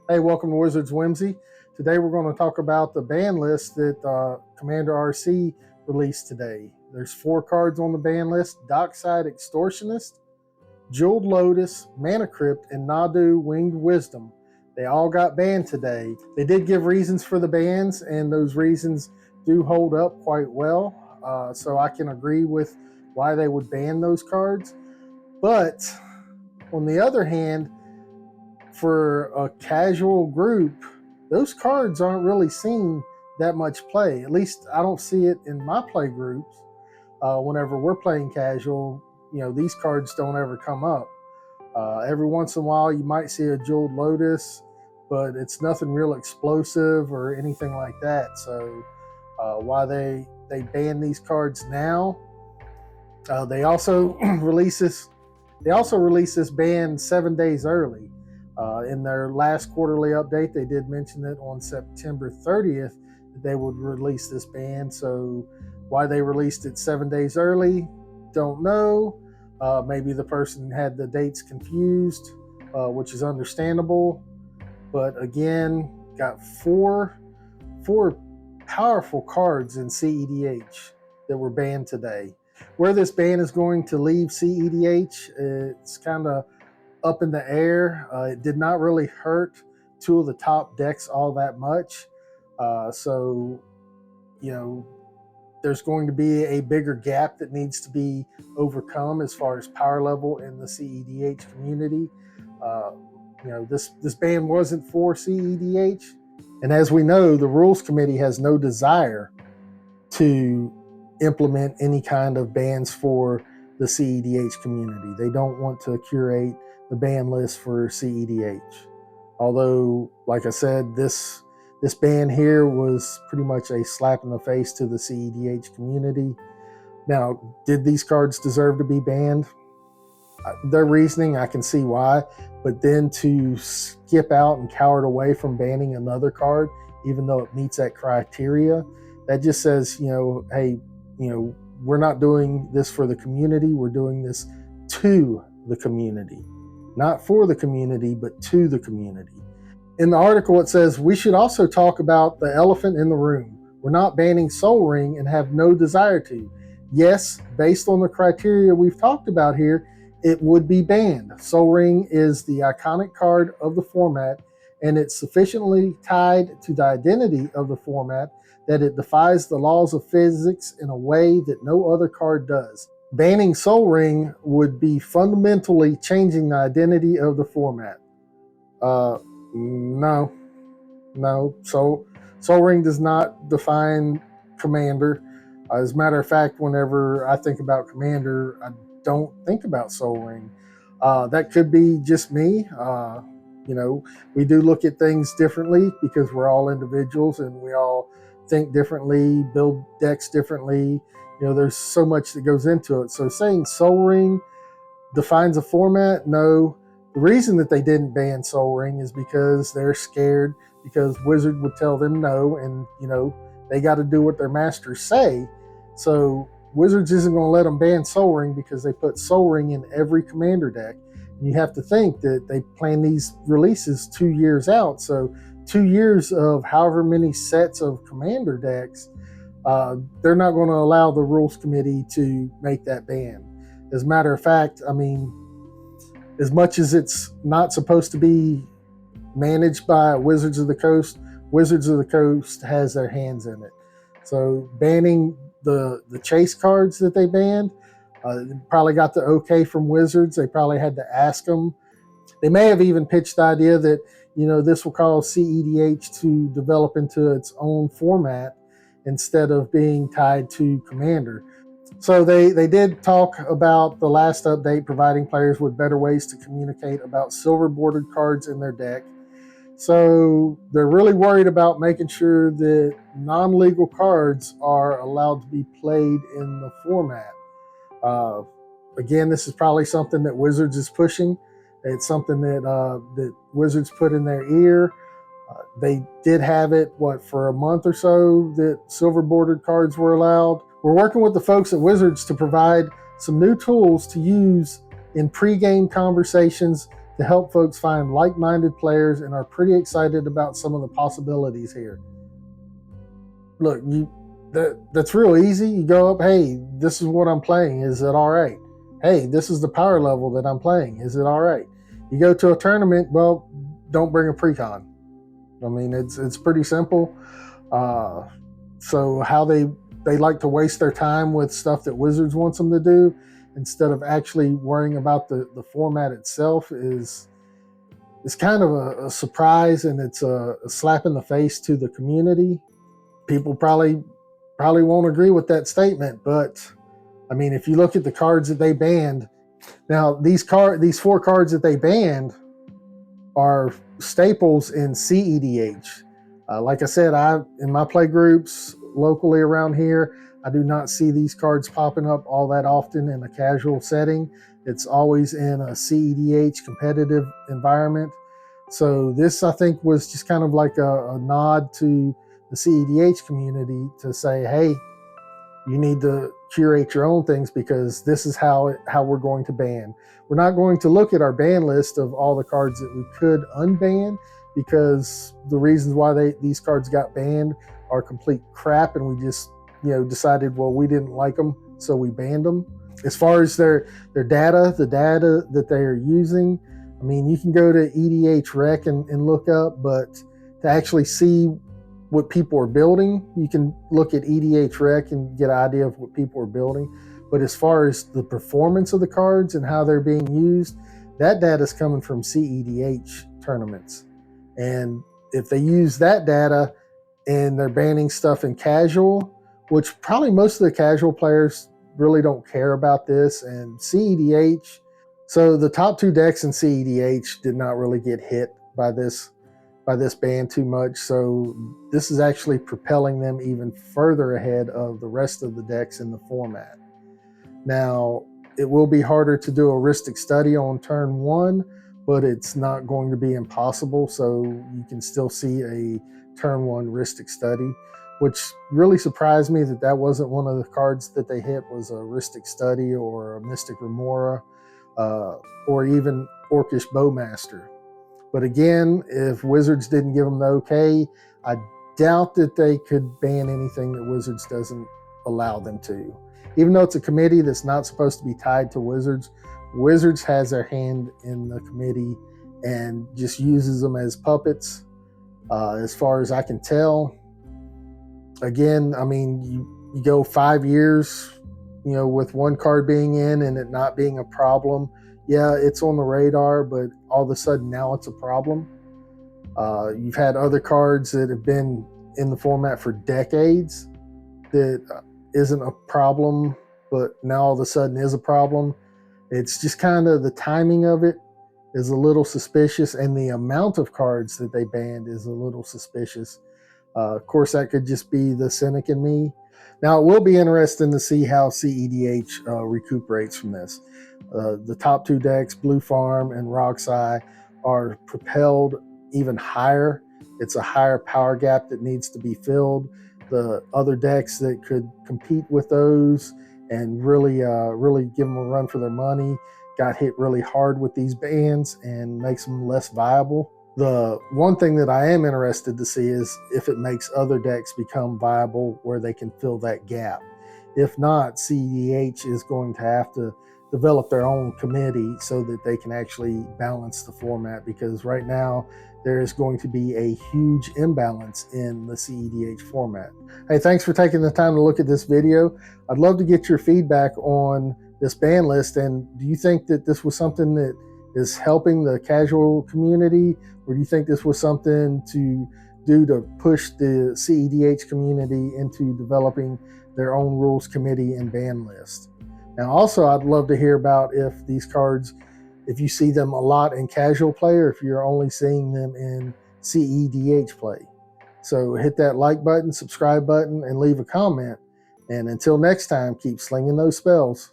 Hey, welcome to Wizards Whimsy. Today we're going to talk about the ban list that Commander RC released today. There's 4 cards on the ban list: Dockside Extortionist, Jeweled Lotus, Mana Crypt, and Nadu Winged Wisdom. They all got banned today. They did give reasons for the bans, and those reasons do hold up quite well. So I can agree with why they would ban those cards. But on the other hand, for a casual group, those cards aren't really seeing that much play. At least I don't see it in my play groups. Whenever we're playing casual, these cards don't ever come up. Every once in a while, you might see a Jeweled Lotus, but it's nothing real explosive or anything like that. So why they ban these cards now? They also release this. They also released this ban 7 days early. In their last quarterly update, they did mention that on September 30th that they would release this ban. So why they released it 7 days early, don't know. Maybe the person had the dates confused, which is understandable. But again, got four powerful cards in cEDH that were banned today. Where this ban is going to leave cEDH, it's kind of up in the air. It did not really hurt 2 of the top decks all that much. So, there's going to be a bigger gap that needs to be overcome as far as power level in the cEDH community. This ban wasn't for cEDH. And as we know, the Rules Committee has no desire to implement any kind of bans for the cEDH community. They don't want to curate the ban list for cEDH. Although, like I said, this ban here was pretty much a slap in the face to the cEDH community. Now, did these cards deserve to be banned? Their reasoning, I can see why, but then to skip out and cower away from banning another card, even though it meets that criteria, that just says, hey, we're not doing this for the community. We're doing this to the community. Not for the community, but to the community. In the article, it says, we should also talk about the elephant in the room. We're not banning Sol Ring and have no desire to. Yes, based on the criteria we've talked about here, it would be banned. Sol Ring is the iconic card of the format, and it's sufficiently tied to the identity of the format that it defies the laws of physics in a way that no other card does. Banning Sol Ring would be fundamentally changing the identity of the format. No. Sol Ring does not define Commander. As a matter of fact, whenever I think about Commander, I don't think about Sol Ring. That could be just me. We do look at things differently because we're all individuals and we all think differently, build decks differently. There's so much that goes into it. So saying Sol Ring defines a format, no. The reason that they didn't ban Sol Ring is because they're scared, because Wizard would tell them no, and they got to do what their masters say. So Wizards isn't going to let them ban Sol Ring because they put Sol Ring in every Commander deck. And you have to think that they plan these releases 2 years out. So 2 years of however many sets of Commander decks, they're not going to allow the Rules Committee to make that ban. As a matter of fact, as much as it's not supposed to be managed by Wizards of the Coast, Wizards of the Coast has their hands in it. So banning the chase cards that they banned, probably got the okay from Wizards. They probably had to ask them. They may have even pitched the idea that, this will cause cEDH to develop into its own format instead of being tied to Commander. So they did talk about the last update providing players with better ways to communicate about silver bordered cards in their deck. So they're really worried about making sure that non-legal cards are allowed to be played in the format. Again, this is probably something that Wizards is pushing. It's something that Wizards put in their ear. They did have it, for a month or so that silver bordered cards were allowed. We're working with the folks at Wizards to provide some new tools to use in pre-game conversations to help folks find like-minded players and are pretty excited about some of the possibilities here. Look, that's real easy. You go up, hey, this is what I'm playing. Is it all right? Hey, this is the power level that I'm playing. Is it all right? You go to a tournament, well, don't bring a precon. I mean, it's pretty simple. So how they like to waste their time with stuff that Wizards wants them to do instead of actually worrying about the format itself is kind of a surprise, and it's a slap in the face to the community. People probably won't agree with that statement, but I mean, if you look at the cards that they banned, now these 4 cards that they banned are staples in cEDH. Like I said, in my play groups locally around here, I do not see these cards popping up all that often in a casual setting. It's always in a cEDH competitive environment. So this, I think, was just kind of like a nod to the cEDH community to say, hey, you need to curate your own things because this is how we're going to ban. We're not going to look at our ban list of all the cards that we could unban because the reasons why these cards got banned are complete crap, and we just decided, well, we didn't like them, so we banned them. As far as their data, the data that they are using, I mean, you can go to EDH Rec and look up, but to actually see what people are building, you can look at EDH Rec and get an idea of what people are building. But as far as the performance of the cards and how they're being used, that data is coming from cEDH tournaments. And if they use that data and they're banning stuff in casual, which probably most of the casual players really don't care about this, and cEDH, so the top 2 decks in cEDH did not really get hit by this ban too much. So this is actually propelling them even further ahead of the rest of the decks in the format. Now, it will be harder to do a Rhystic Study on turn 1, but it's not going to be impossible. So you can still see a turn 1 Rhystic Study, which really surprised me that wasn't one of the cards that they hit, was a Rhystic Study or a Mystic Remora, or even Orcish Bowmaster. But again, if Wizards didn't give them the okay, I doubt that they could ban anything that Wizards doesn't allow them to. Even though it's a committee that's not supposed to be tied to Wizards, Wizards has their hand in the committee and just uses them as puppets, as far as I can tell. Again, I mean, you go 5 years, with one card being in and it not being a problem. Yeah, it's on the radar, but all of a sudden now it's a problem. You've had other cards that have been in the format for decades that isn't a problem, but now all of a sudden is a problem. It's just kind of the timing of it is a little suspicious, and the amount of cards that they banned is a little suspicious. Of course, that could just be the cynic in me. Now, it will be interesting to see how cEDH recuperates from this. The top 2 decks, Blue Farm and Roxai, are propelled even higher. It's a higher power gap that needs to be filled. The other decks that could compete with those and really give them a run for their money got hit really hard with these bans and makes them less viable. The one thing that I am interested to see is if it makes other decks become viable where they can fill that gap. If not, cEDH is going to have to develop their own committee so that they can actually balance the format, because right now there is going to be a huge imbalance in the cEDH format. Hey, thanks for taking the time to look at this video. I'd love to get your feedback on this ban list, and do you think that this was something that is helping the casual community, or do you think this was something to do to push the cEDH community into developing their own rules committee and ban list? Now, also, I'd love to hear about if these cards, if you see them a lot in casual play, or if you're only seeing them in cEDH play. So hit that like button, subscribe button, and leave a comment. And until next time, keep slinging those spells.